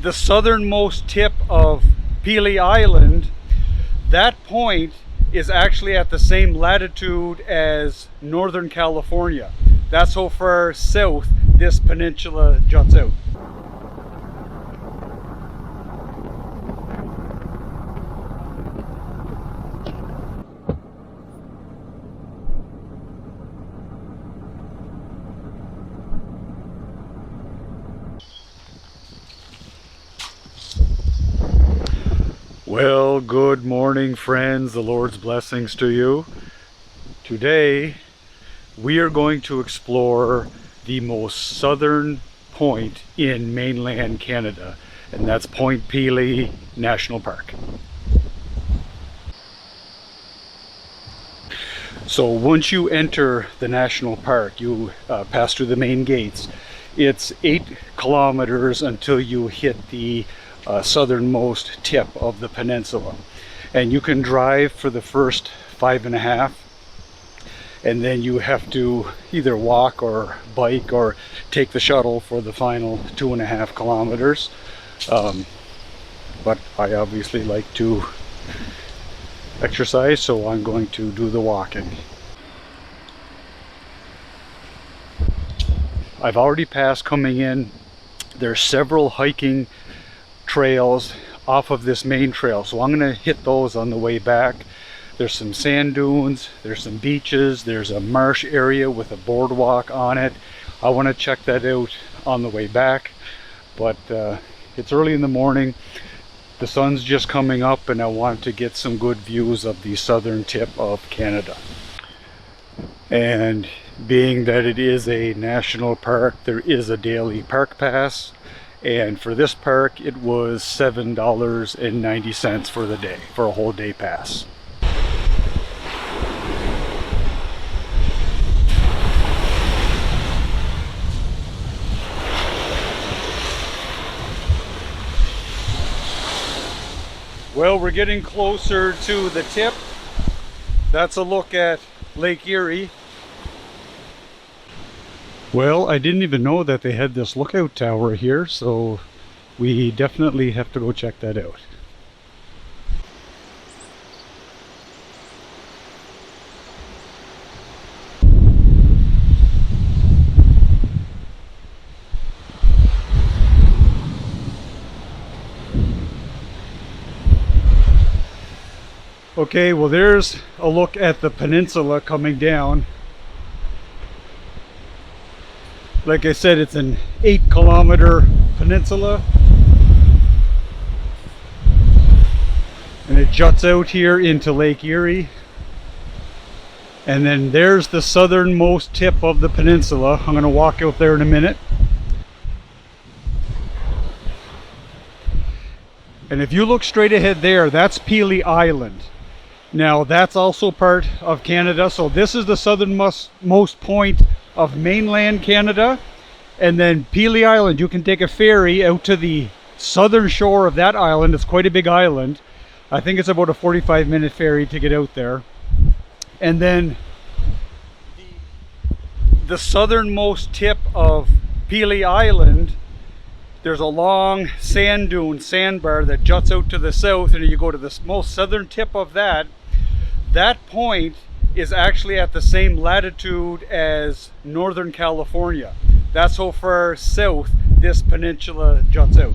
the southernmost tip of Pelee Island, that point is actually at the same latitude as Northern California. That's how far south this peninsula juts out. Well, good morning, friends. The Lord's blessings to you. Today, we are going to explore the most southern point in mainland Canada, and that's Point Pelee National Park. So once you enter the national park, you pass through the main gates. It's 8 kilometers until you hit the southernmost tip of the peninsula, and you can drive for the first 5.5, and then you have to either walk or bike or take the shuttle for the final 2.5 kilometers. But I obviously like to exercise, so I'm going to do the walking. I've already passed coming in. There's several hiking trails off of this main trail, so I'm going to hit those on the way back. There's some sand dunes, there's some beaches, there's a marsh area with a boardwalk on it. I want to check that out on the way back, but it's early in the morning, the sun's just coming up, and I want to get some good views of the southern tip of Canada. And being that it is a national park, there is a daily park pass. And for this park, it was $7.90 for the day, for a whole day pass. Well, we're getting closer to the tip. That's a look at Lake Erie. Well, I didn't even know that they had this lookout tower here, so we definitely have to go check that out. Okay, well, there's a look at the peninsula coming down. Like I said, it's an 8-kilometer peninsula, and it juts out here into Lake Erie. And then there's the southernmost tip of the peninsula. I'm going to walk out there in a minute. And if you look straight ahead there, that's Pelee Island. Now that's also part of Canada, so this is the southernmost point of mainland Canada, and then Pelee Island, you can take a ferry out to the southern shore of that island. It's quite a big island. I think it's about a 45-minute ferry to get out there. And then the southernmost tip of Pelee Island, there's a long sand dune, sandbar that juts out to the south, and you go to the most southern tip of that. That point is actually at the same latitude as Northern California. That's how far south this peninsula juts out.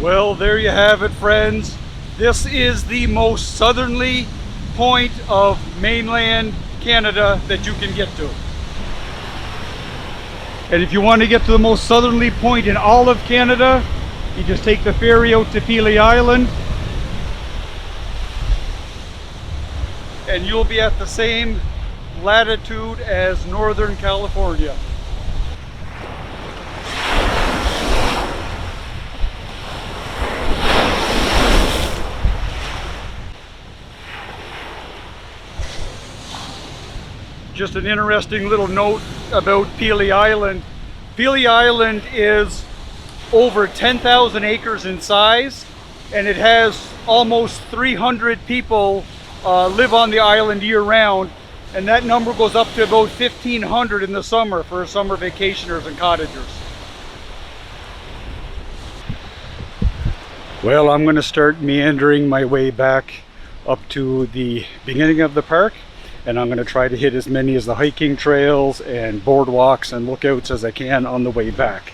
Well, there you have it, friends. This is the most southerly point of mainland Canada that you can get to. And if you want to get to the most southerly point in all of Canada, You just take the ferry out to Pelee Island and you'll be at the same latitude as Northern California. Just an interesting little note about Pelee Island. Pelee Island is over 10,000 acres in size, and it has almost 300 people live on the island year-round, and that number goes up to about 1,500 in the summer for summer vacationers and cottagers. Well, I'm going to start meandering my way back up to the beginning of the park, and I'm going to try to hit as many as the hiking trails and boardwalks and lookouts as I can on the way back.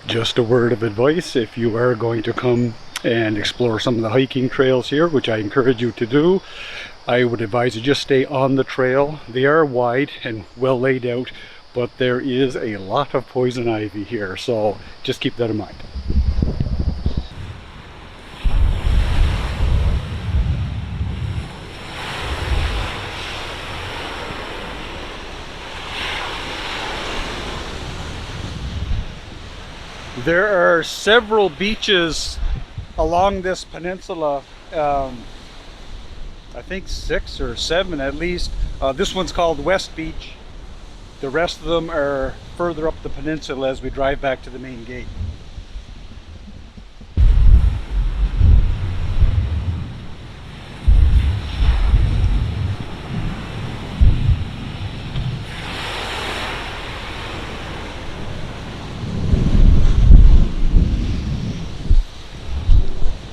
Just a word of advice, if you are going to come and explore some of the hiking trails here, which I encourage you to do, I would advise you just stay on the trail. They are wide and well laid out, but there is a lot of poison ivy here, so just keep that in mind. There are several beaches along this peninsula, I think 6 or 7 at least. This one's called West Beach. The rest of them are further up the peninsula as we drive back to the main gate.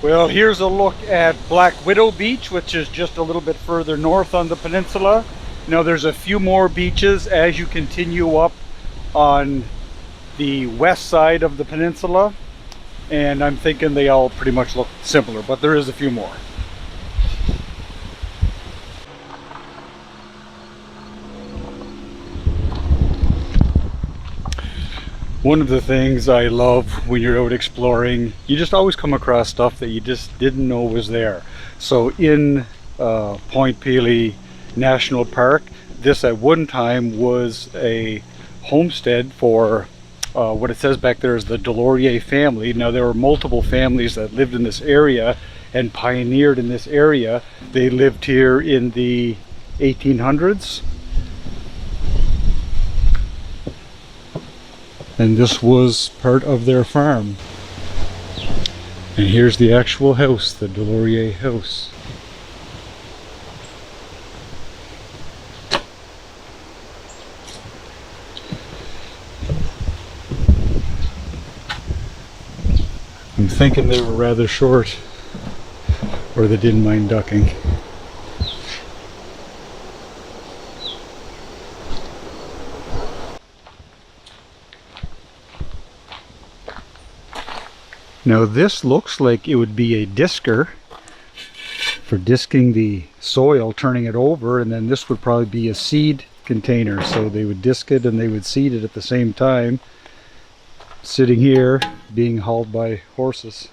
Well, here's a look at Black Widow Beach, which is just a little bit further north on the peninsula. Now there's a few more beaches as you continue up on the west side of the peninsula, and I'm thinking they all pretty much look similar, but there is a few more. One of the things I love when you're out exploring, you just always come across stuff that you just didn't know was there. So in Point Pelee National Park, this at one time was a homestead for what it says back there is the Delorier family. Now there were multiple families that lived in this area and pioneered in this area. They lived here in the 1800s. And this was part of their farm. And here's the actual house, the Delorier house. I'm thinking they were rather short, or they didn't mind ducking. Now this looks like it would be a disker for disking the soil, turning it over, and then this would probably be a seed container. So they would disc it and they would seed it at the same time, sitting here being hauled by horses.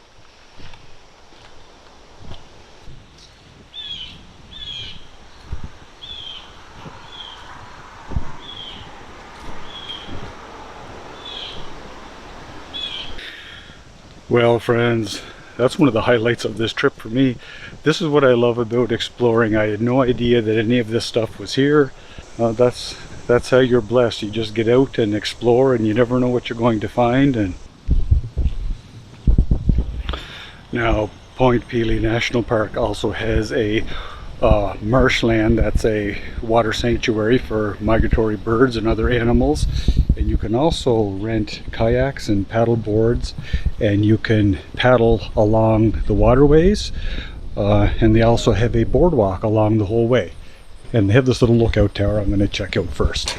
Well, friends, that's one of the highlights of this trip for me. This is what I love about exploring. I had no idea that any of this stuff was here. That's how you're blessed. You just get out and explore, and you never know what you're going to find. And now, Point Pelee National Park also has a marshland. That's a water sanctuary for migratory birds and other animals. And you can also rent kayaks and paddle boards, and you can paddle along the waterways, and they also have a boardwalk along the whole way. And they have this little lookout tower I'm going to check out first.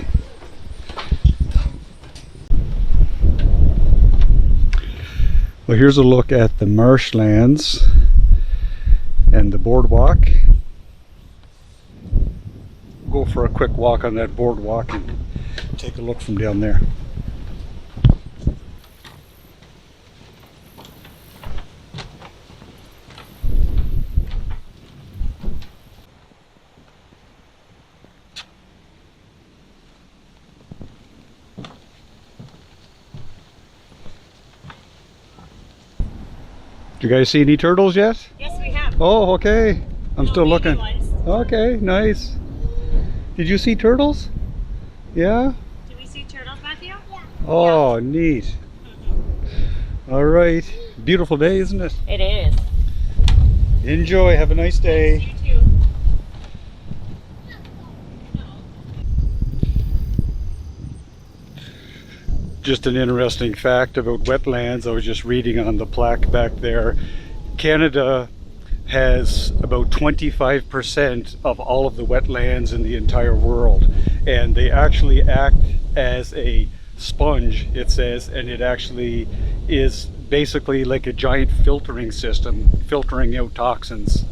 Well, here's a look at the marshlands and the boardwalk. go for a quick walk on that boardwalk and take a look from down there. You guys see any turtles yet? Yes, we have. Oh, okay. I'm still looking. Ones. Okay, nice. Did you see turtles? Yeah? Did we see turtles, Matthew? Yeah. Oh, neat. All right. Beautiful day, isn't it? It is. Enjoy. Have a nice day. You too. Just an interesting fact about wetlands. I was just reading on the plaque back there. Canada has about 25% of all of the wetlands in the entire world, and they actually act as a sponge, it says, and it actually is basically like a giant filtering system, filtering out toxins.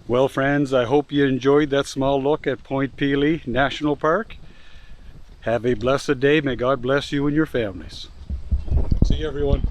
Well, friends, I hope you enjoyed that small look at Point Pelee National Park. Have a blessed day. May God bless you and your families. See you, everyone.